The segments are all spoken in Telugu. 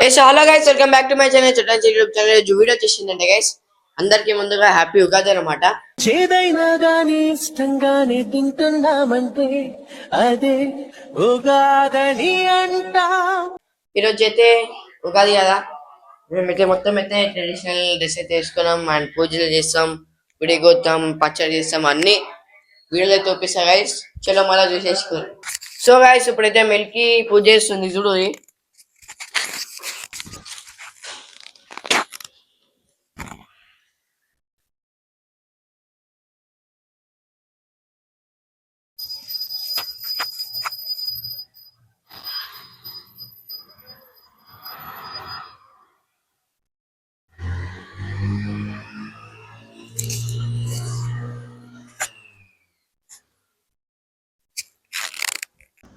Hello guys, welcome back to my channel. YouTube channel video చేసిందండి గైస్. అందరికి ముందుగా హ్యాపీ ఉగాది అనమాట. చేదైనా గాని ఇష్టంగానే తింటున్నామంటే అదే ఉగాదని అంటా. ఈరోజు అయితే ఉగాది కదా, మేమైతే మొత్తం అయితే ట్రెడిషనల్ డ్రెస్ అయితే వేసుకున్నాం అండ్ పూజలు చేస్తాం, విడిగొత్తాం, పచ్చడి చేస్తాం, అన్ని వీడియోలో అయితే చూపిస్తా గైస్. చలో మళ్ళీ చూసేసుకో. సో గైస్, ఇప్పుడైతే మిల్కి పూజ చేస్తుంది చూడు.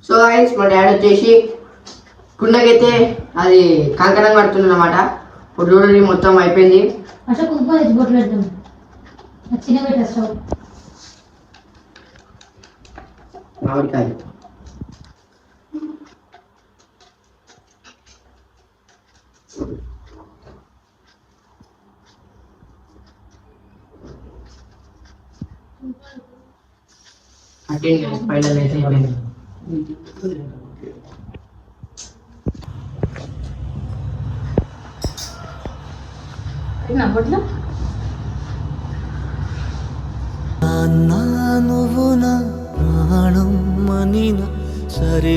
సో గైస్, మా డాడీ వచ్చేసి కుండకైతే అది కంకణం కడుతుంది అనమాట. ఇప్పుడు చూడండి మొత్తం అయిపోయింది. మామిడికాయ అటెండ్ ఫైనల్ అయితే అయిపోయింది. నువ్వు నా ప్రాణం మనిన సరే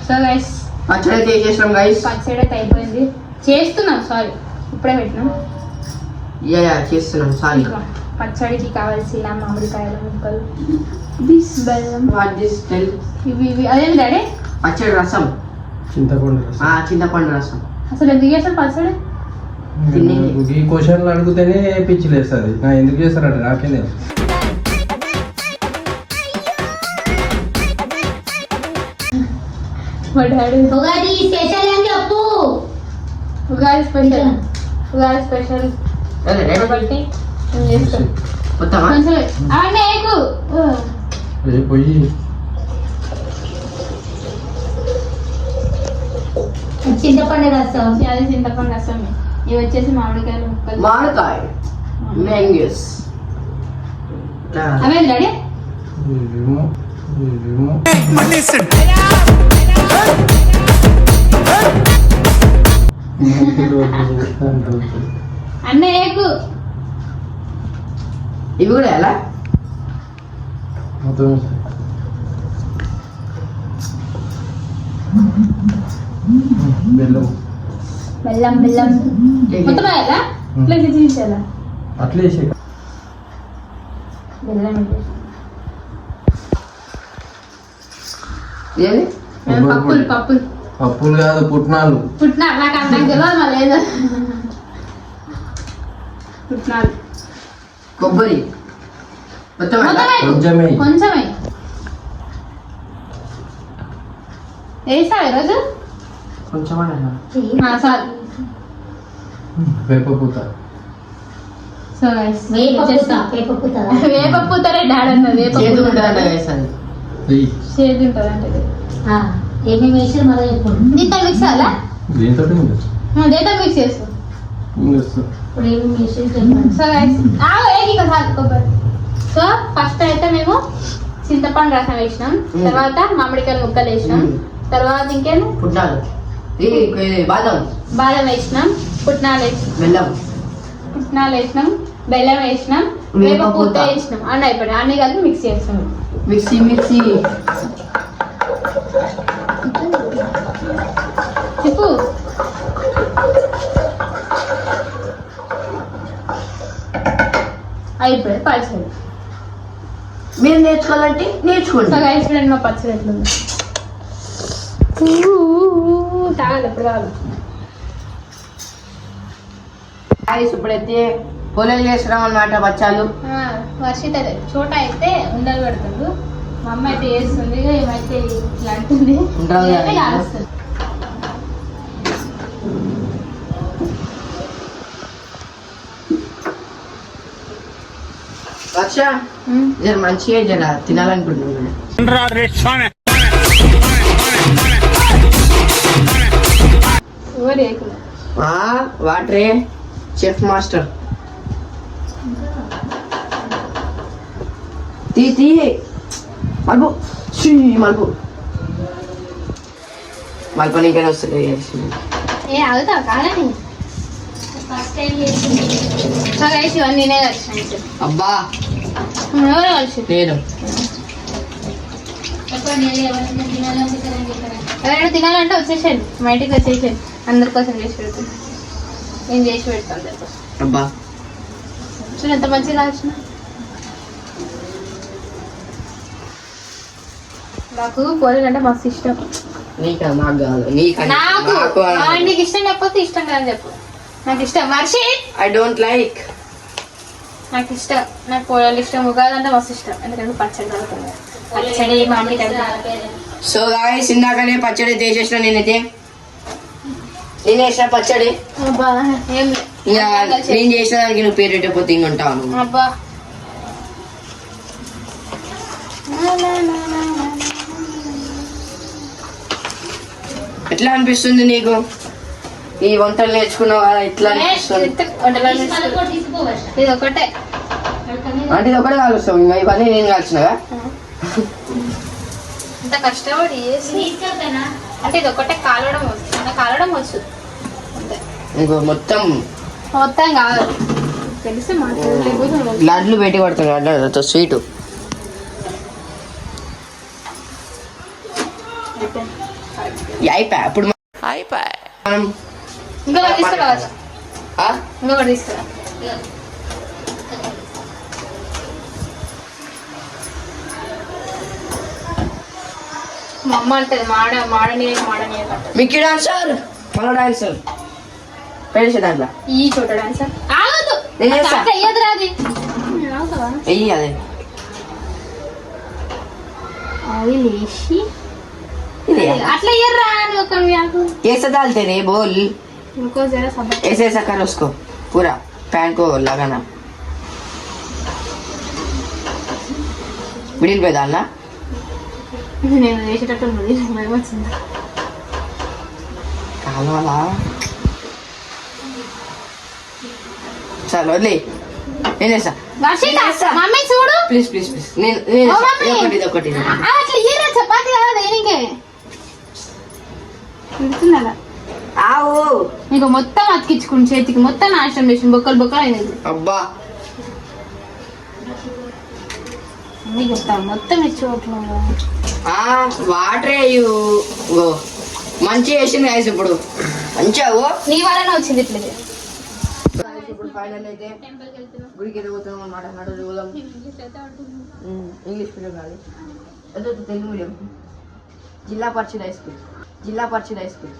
సో గైస్, పచ్చడి అయితే చేసినాం గైస్. పచ్చడి అయితే అయిపోయింది. చేస్తున్నాం, సారీ ఇప్పుడే పెట్టినాం. చేస్తున్నాం సారీ. పచ్చడికి కావాల్సిన మామిడికాయల ముక్కలు, బెల్లం, ఇవి అదేమి డాడీ? పచ్చడి రసం, చింతపండు రసం. అసలు ఎందుకు చేస్తారు పచ్చడి? ఈ క్వశ్చన్లు అడిగితేనే పిచ్చి లేస్తుంది. ఎందుకు చేస్తారంటే నాకేం తెలుసు. మా డాడీ ఉగాది స్పెషల్ అని చెప్పు. ఉగాది స్పెషల్, ఉగాది స్పెషల్ కాబట్టి నేను చేస్తాను. కొంచెం అవన్నీ ఏకు పోయి చింతపండు రసం, అది చింతపండు రసం. ఇవి వచ్చేసి మామిడికాయలు ముక్కలు. మామిడికాయ మ్యాంగోస్. అవే డాడీ అన్న ఏకు. ఇవి కూడా ఎలా బెల్లం బెల్లం బెల్లం మొత్తం ఎలా ఇట్లా చేయించాలా? అట్లే బెల్లం ఏది? పప్పులు పప్పులు పప్పులు కాదు, పుట్నాలు. పుట్నాలు నాకు అర్థం తెలియదు మళ్ళీ ఏదో. పుట్నాలు, కొబ్బరి మొత్తం కొంచెమే కొంచెమే వేసావు ఈరోజు. కొంచెం సార్ వేప పూత. సో గైస్, వేప పూతరే డాడ్ అన్నది. వేప చేదు పూత ఉంటుంది అంటే ఏమేమి వేసి మళ్ళీ చెప్పు. దీంతో మిక్స్ అవ్వాలా? దీంతో దేంతో మిక్స్ చేస్తాం. ఇప్పుడు ఏమేమి వేసి చెప్పండి. సో గైస్, సార్ కొబ్బరి. సో ఫస్ట్ అయితే మేము చింతపండు రసం వేసినాం, తర్వాత మామిడికాయలు ముక్కలు వేసినాం, తర్వాత ఇంకేమో పుట్నాలు, బాదం బాదం వేసినాం, పుట్నాలు వేసినాం, బెల్లం, పుట్నాలు వేసినాం, బెల్లం వేసినాం, వేప పూత వేసినాం. అన్నీ అయిపోయినాయి. అన్ని కలిపి మిక్స్ చేస్తాం. మిక్సీ చెప్పు. అయిపోయింది పచ్చడి. మీరు నేర్చుకోవాలంటే నేర్చుకోండి. సో గైస్, చూడండి మా పచ్చడి ఎట్లుంది. తాగాలి, ఎప్పుడు కావాలి. ఇప్పుడైతే పొలాలు చేస్తున్నాం అనమాట. బచ్చాలు వర్షిత చోట అయితే ఉండలు పెడుతుంది, మా అమ్మ అయితే చేస్తుంది, ఏమైతే ఇట్లా అంటుంది కాలుస్తుంది. లక్ష జర మంచిగా జర తినాలనుకుంటున్నాను. వాటరే చెఫ్ మాస్టర్ తీ మలుపు మలుపు మలుపు ఇంకేనా వస్తుంది. ఏ అవుతావు కాదని ఫస్ట్ టైం చేసింది. కలిసి ఇవన్నీ నేనే కలిసి అబ్బా ఎవరు కలిసి నేను ఎప్పుడు నేను ఎవరైనా తినాలనుకుంటారని చెప్పాను. ఎవరైనా తినాలంటే వచ్చేసేయండి, మా ఇంటికి వచ్చేసేయండి. అందరి కోసం చేసి పెడతాను, నేను చేసి పెడతాను అందరి కోసం. అబ్బా చూడు ఎంత మంచిగా కాల్చిన. నాకు కూరలు అంటే మస్తు ఇష్టం. నీకా నాకు కాదు నాకు నీకు ఇష్టం లేకపోతే ఇష్టం కాదని చెప్పు. నాకు ఇష్టం మర్షి, ఐ డోంట్ లైక్. నాకు ఇష్టం, నాకు కూరలు ఇష్టం. ఉగాది అంటే మస్తు ఇష్టం, ఎందుకంటే పచ్చడి కలుగుతుంది. పచ్చడి మామిడి సో గాయ్స్ ఇందాకనే పచ్చడి చేసేసిన నేనైతే వేసిన పచ్చడి. అబ్బా ఏం ఇంకా నేను చేసిన దానికి నువ్వు పేరు పెట్టకపోతే ఇంక ఉంటాను. అబ్బా ఎట్లా అనిపిస్తుంది నీకు ఈ వంటలు నేర్చుకున్నావు కదా? ఎట్లా అనిపిస్తుంది? ఇది ఒకటే అంటే ఇది ఒకటే కాలుస్తావు, ఇంకా ఇవన్నీ నేను కాల్చినగా. ఇంత కష్టపడి చేసి అంటే ఇది ఒకటే కాలవడం వచ్చు, నాకు కాలవడం వచ్చు అంతే. ఇంకో మొత్తం మొత్తం కాదు తెలిసి మాట్లాడలేకపోతే లడ్లు పెట్టి పడతారు, లడ్లు స్వీటు. అయిపోయా ఇప్పుడు మనం ఇంకొకటి తీసుకురావచ్చు, ఆ? ఇంకొకటి తీసుకురా. మా అమ్మ అంటది మాడని మిక్కీ డాన్సర్ మళ్ళీ డాన్సర్ పెళ్ళి దాంట్లో ఈ చోట డాన్సర్ ఆగదు, నేను చేస్తా. అయ్యదు రాది వెయ్యి అదే ఆయిల్ వేసి ఇది అట్లా ఇయ్యర్రా అని ఒక कैसे डालते रे बोल? ఇంకో జర సబ్బ ऐसे ऐसा कर उसको पूरा पैन को लगाना, मिडिल पे डालना. నేను వేసేటట్టు ఉన్నది, భయం వచ్చింది. కావాలా చలో లే నేను వేస్తా. మమ్మీ చూడు ప్లీజ్ ప్లీజ్ ప్లీజ్ నేను ఓ మమ్మీ. ఇది ఒకటి అట్లా ఇయ్యరా, చపాతి కదా దేనికే తిడుతున్నాడా? ఆవు. ఇంకా మొత్తం అతికించుకుని చేతికి మొత్తం నాశనం చేసి బొక్కలు బొక్కలు అయినది. అబ్బా మీకు చెప్తాను మొత్తం ఇచ్చుకోవట్లేదు. వాటర్ గో మంచిగా వేసింది గాయస్. ఇప్పుడు మంచిగా నీ వల్లనే వచ్చింది ఇట్లా. ఇప్పుడు ఫైనల్ అయితే గుడికి ఎదుగుతాం అన్నమాట. నడుగుదాం ఇంగ్లీష్ మీడియం కాదు, తెలుగు మీడియం. జిల్లా పరిషత్ హై స్కూల్, జిల్లా పరిషత్ హై స్కూల్.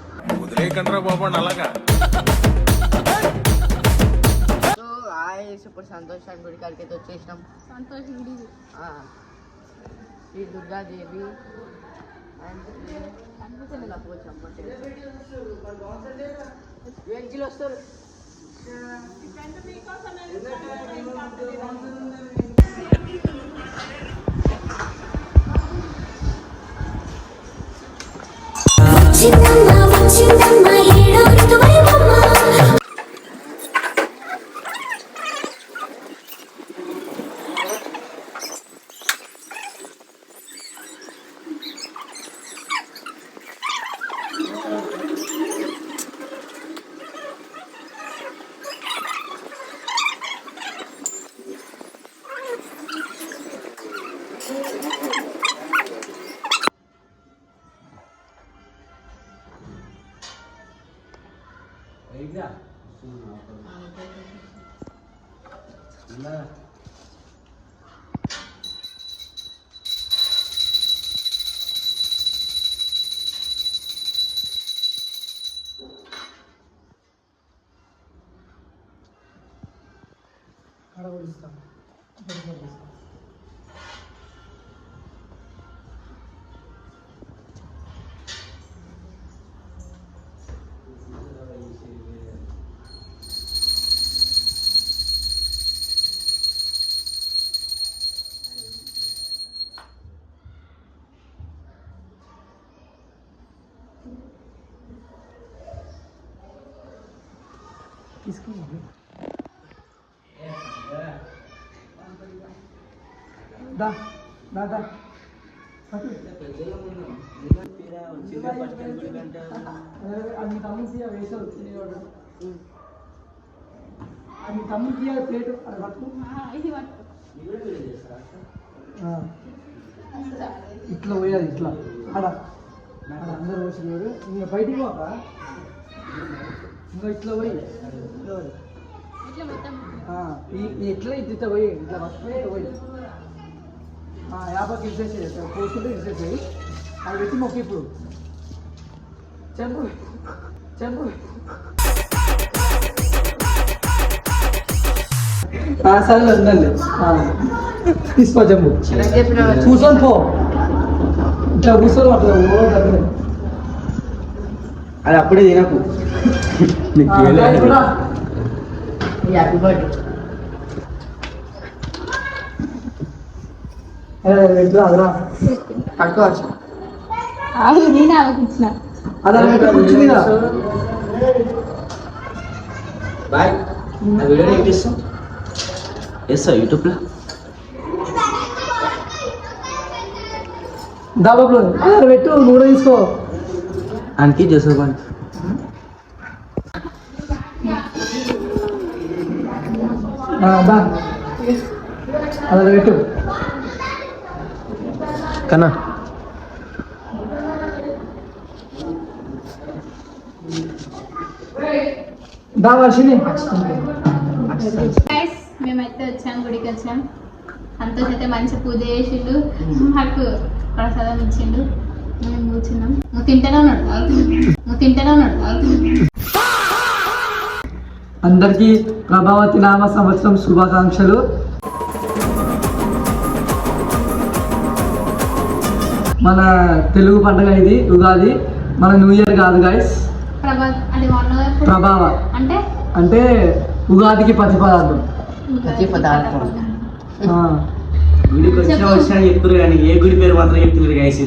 సో ఇప్పుడు సంతోషాన్ని గుడి కాడికి అయితే వచ్చేసినాం. శ్రీ దుర్గాదేవి వెజ్జీలు వస్తారు. ఇట్లా పోయాలి ఇట్లా ఆడ అందరూ వచ్చినారు ఇంకా బయటికి పోక ఇంకా ఇట్లా పోయి ఇట్లా ఇట్లా పోయి ఇట్లా వస్తే పోయి యాభైకి ఇచ్చేసి పోతుంటే ఇచ్చేసి అది పెట్టి మొక్క ఇప్పుడు చెంపు చెంపు సరే ఉందండి తీసుకో చెంపు కూర్చొని పో ఇట్లా కూర్చొని అట్లా అది అప్పుడే తినకు హ్యాపీ బర్త్డే అదరా కట్టుకోవచ్చు నేను ఆలోచించిన అలా కూర్చుందిగా బాయ్ ఆ వీడియో ఏం చేస్తాం వేస్తా యూట్యూబ్లో దాబాబులో అలా పెట్టు నువ్వు కూడా తీసుకో ఆయనకి చేసుకోవాలి దా అలా పెట్టు కన్నా దా వర్షిని గైస్ మేమైతే వచ్చాం గుడికి వచ్చాం సంతోష్ అయితే మంచి పూజ చేసిండు మాకు ప్రసాదం ఇచ్చిండు మేము కూర్చున్నాం నువ్వు తింటేనే ఉన్నాడు అందరికీ ప్రభావతి నామ సంవత్సరం శుభాకాంక్షలు. మన తెలుగు పండుగ ఇది ఉగాది, మన న్యూ ఇయర్ కాదు గైస్. ప్రభావ అంటే ఉగాదికి ప్రతిపదార్థం. గుడికి వచ్చిన చెప్తారు కానీ ఏ గుడి పేరు మాత్రం చెప్తున్నారు guys.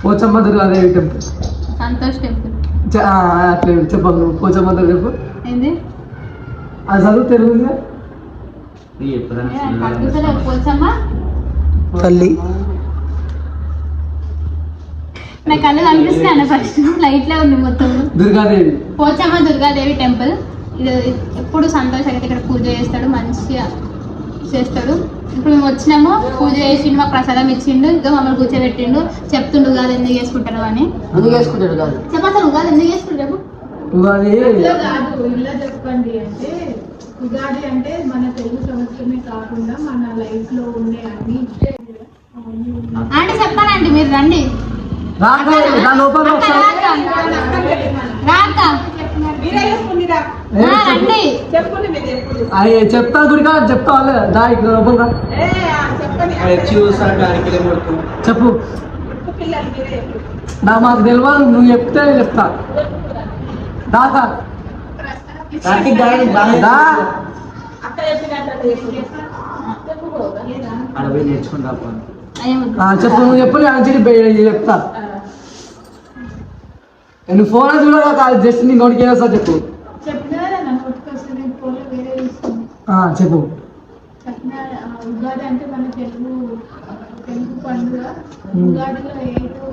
Pochamma Durgadevi temple. Santosh temple అట్లా చెప్పండి. పోచమ్మ దుర్గా టెంపుల్ అది చదువు తెలుగుగా తల్లి. నాకు కళ్ళు కనిపిస్తాను ఫస్ట్ లైట్ లో ఉంది మొత్తం. దుర్గాదేవి పోచమ్మ దుర్గాదేవి టెంపుల్. ఇది ఎప్పుడు సంతోష్ అయితే ఇక్కడ పూజ చేస్తాడు, మంచిగా చేస్తాడు. ఇప్పుడు మేము వచ్చినాము, పూజ చేసిండు, మాకు ప్రసాదం ఇచ్చిండు, ఇంకా మమ్మల్ని కూర్చోబెట్టిండు, చెప్తుండు ఉగాది ఎందుకు చేసుకుంటారు అని. చెప్పాలి ఉగాది ఎందుకు చేసుకుంటారు? ఉగాది చెప్పండి అంటే ఉగాది అంటే మన తెలుగు సంవత్సరమే కాకుండా మన లైఫ్ లో ఉండే అన్ని అంటే చెప్పాలండి, మీరు రండి. చెప్తా గుడిగా చెప్తా దా ఇక్కడ లోపల చెప్పు. మాకు తెలియదు, నువ్వు చెప్తే చెప్తా. దాకా చెప్పు, నువ్వు చెప్పు, చెప్తా. నువ్వు ఫోన్ చూడగా కాదు, జస్ట్ నీ నోటికి ఏదో సార్ చెప్పు. చెప్పు. ఉగాది అంటే మన తెలుగు పండుగ. ఉగాదిలో ఏదో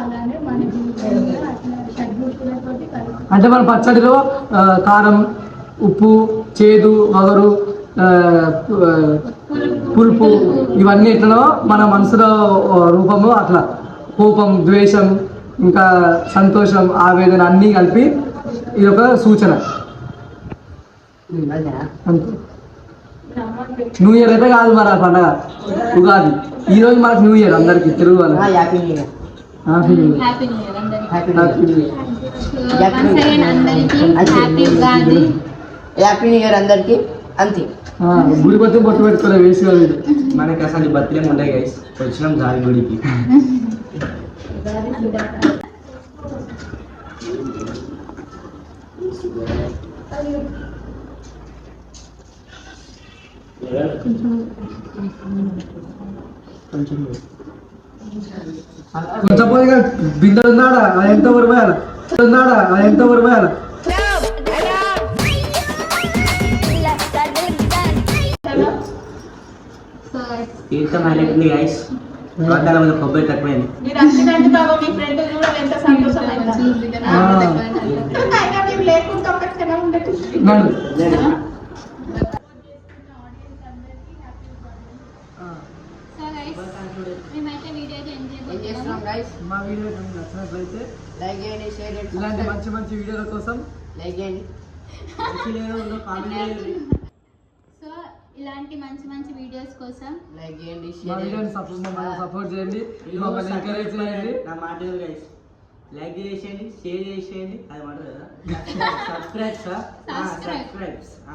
అలానే మన షడ్రుచులతోటి కలిసి అంటే మన పచ్చడిలో కారం, ఉప్పు, చేదు, వగరు, పులుపు ఇవన్నీ ఎట్లనో మన మనసులో రూపము అట్లా కోపం, ద్వేషం, ఇంకా సంతోషం, ఆవేదన అన్నీ కలిపి ఇది ఒక సూచన. అంతే. న్యూ ఇయర్ అయితే కాదు మన పండగ ఉగాది. ఈ రోజు మనకు న్యూ ఇయర్ అందరికి తెలుగు వాళ్ళకి. Happy new year. Happy new year అందరికీ. హ్యాపీ న్యూ ఇయర్ అందరికి. అంతే. గుడి బట్టి బొట్టు పెట్టుకోలే వేసి మనకి అసలు బర్త్డే ఉంటాయి గైస్. వచ్చినాం జాలి గుడికి. కొంచెం కొంచెం పోయి బిందెలు ఉన్నాడా అది ఎంత వరపోయాల సో జీవితం హైలైట్ ఉంది గైస్ వాతాల మీద కొబ్బరి తక్కువైంది మీరు వచ్చినందుకు బాబా మీ ఫ్రెండ్ కూడా ఎంత సంతోషమైందా అయినా మీరు లేకుండా ఒక క్షణం ఉండదు సో గైస్ మేమైతే వీడియో అయితే ఎంజాయ్ చేస్తున్నాం గైస్ మా వీడియో నచ్చినట్లయితే లైక్ చేయండి షేర్ చేయండి ఇలాంటి మంచి మంచి వీడియోల కోసం లైక్ చేయండి సో ఇలాంటి మంచి మంచి వీడియోస్ కోసం లైక్ చేయండి మా షేర్ వీడియోని సపోర్ట్ చేయండి మమ్మల్ని ఎంకరేజ్ చేయండి నా మాట గైస్ లైక్ చేసేయండి షేర్ చేసేయండి అది మాట కదా సబ్స్క్రైబ్స్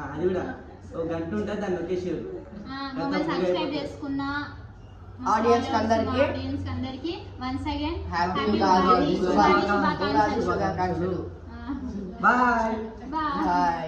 అది కూడా ఒక గంట ఉంటుంది దాన్ని వచ్చేసారు మమ్మల్ని సబ్స్క్రైబ్ చేసుకున్న ఆడియన్స్ అందరికి వన్స్ అగైన్ హ్యాపీ ఉగాది శుభాకాంక్షలు. శుభాకాంక్షలు బాయ్ బాయ్. బాయ్